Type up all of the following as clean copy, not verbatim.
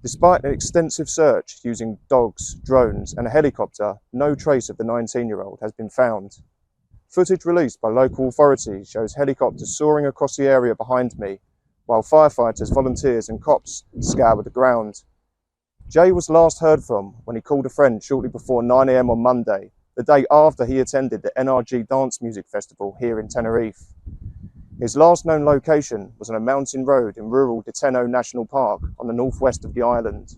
Despite an extensive search using dogs, drones, and a helicopter, no trace of the 19-year-old has been found. Footage released by local authorities shows helicopters soaring across the area behind me, while firefighters, volunteers, and cops scour the ground. Jay was last heard from when he called a friend shortly before 9 a.m. on Monday, the day after he attended the NRG Dance Music Festival here in Tenerife. His last known location was on a mountain road in rural Deteno National Park on the northwest of the island.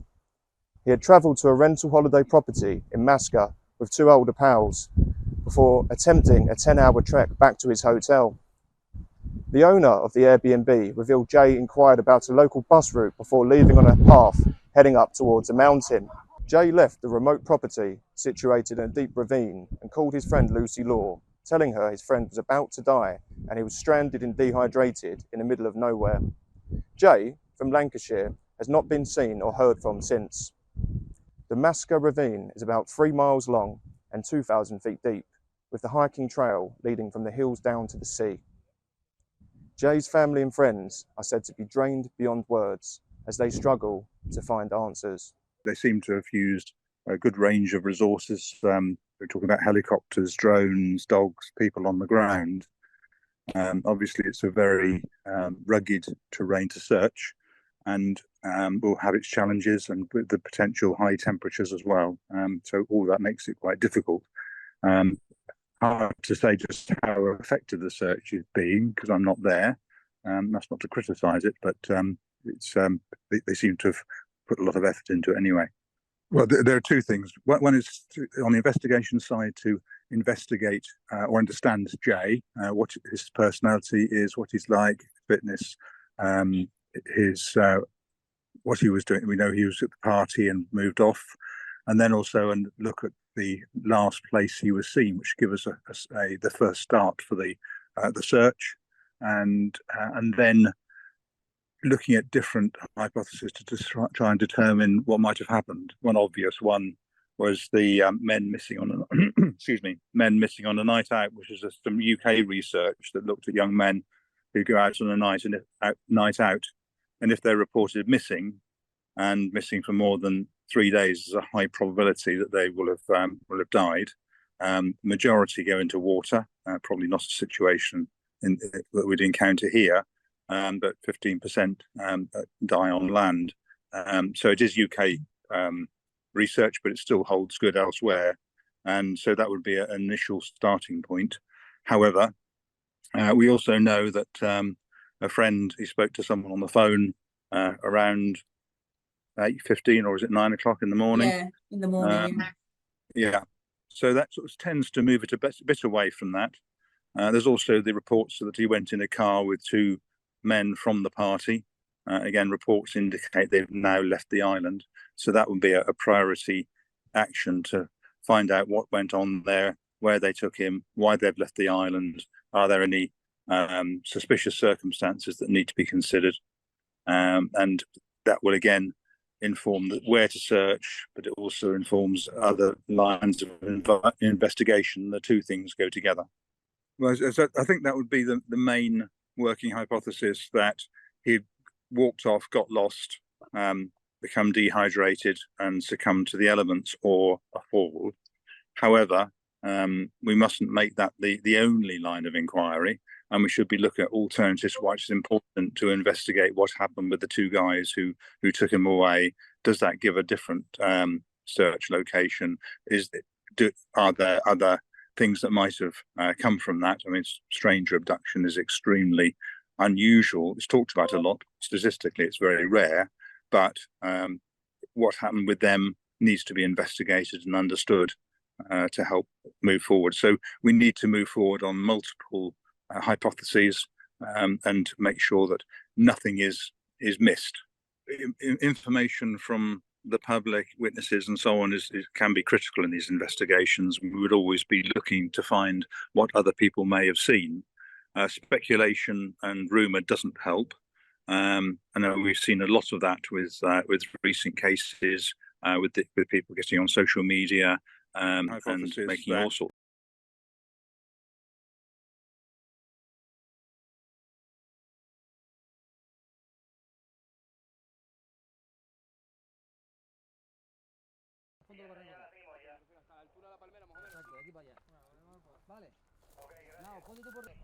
He had travelled to a rental holiday property in Masca with two older pals before attempting a 10-hour trek back to his hotel. The owner of the Airbnb revealed Jay inquired about a local bus route before leaving on a path heading up towards a mountain. Jay left the remote property situated in a deep ravine and called his friend Lucy Law, telling her his friend was about to die and he was stranded and dehydrated in the middle of nowhere. Jay, from Lancashire, has not been seen or heard from since. The Masca ravine is about 3 miles long and 2,000 feet deep, with the hiking trail leading from the hills down to the sea. Jay's family and friends are said to be drained beyond words as they struggle to find answers. They seem to have used a good range of resources. We're talking about helicopters, drones, dogs, people on the ground. Obviously, it's a very rugged terrain to search, and will have its challenges and with the potential high temperatures as well. So all that makes it quite difficult. Hard to say just how effective the search is being because I'm not there. That's not to criticise it, but they seem to have put a lot of effort into it anyway. Well, there are two things. One is on the investigation side to investigate or understand Jay, what his personality is, what he's like, fitness, his what he was doing. We know he was at the party and moved off, and then also look at the last place he was seen, which give us the first start for the search, and then looking at different hypotheses to try and determine what might have happened. One obvious one was the men missing on men missing on a night out, which is some UK research that looked at young men who go out on a night out, and if they're reported missing and missing for more than 3 days, there's a high probability that they will have died. Majority go into water, probably not a situation that we'd encounter here. But 15% die on land. So it is UK research, but it still holds good elsewhere. And so that would be an initial starting point. However, we also know that a friend, he spoke to someone on the phone around 8:15, or is it 9 o'clock in the morning? Yeah, in the morning. Yeah. So that sort of tends to move it a bit away from that. There's also the reports that he went in a car with two men from the party. Again, reports indicate they've now left the island. So that would be a priority action to find out what went on there, where they took him, why they've left the island. Are there any suspicious circumstances that need to be considered? And that will again inform where to search, but it also informs other lines of investigation. The two things go together. Well, so I think that would be the main working hypothesis, that he walked off, got lost, become dehydrated and succumbed to the elements or a fall. However, we mustn't make that the only line of inquiry, and we should be looking at alternatives. Why it's important to investigate what happened with the two guys who took him away. Does that give a different search location? Are there other things that might have come from that? I mean, stranger abduction is extremely unusual. It's talked about a lot. Statistically, it's very rare, but what happened with them needs to be investigated and understood to help move forward. So we need to move forward on multiple hypotheses and make sure that nothing is missed. Information from the public, witnesses and so on can be critical in these investigations. We would always be looking to find what other people may have seen. Speculation and rumour doesn't help. I know we've seen a lot of that with recent cases, with people getting on social media and making all sorts Vale. No, ponte tú por...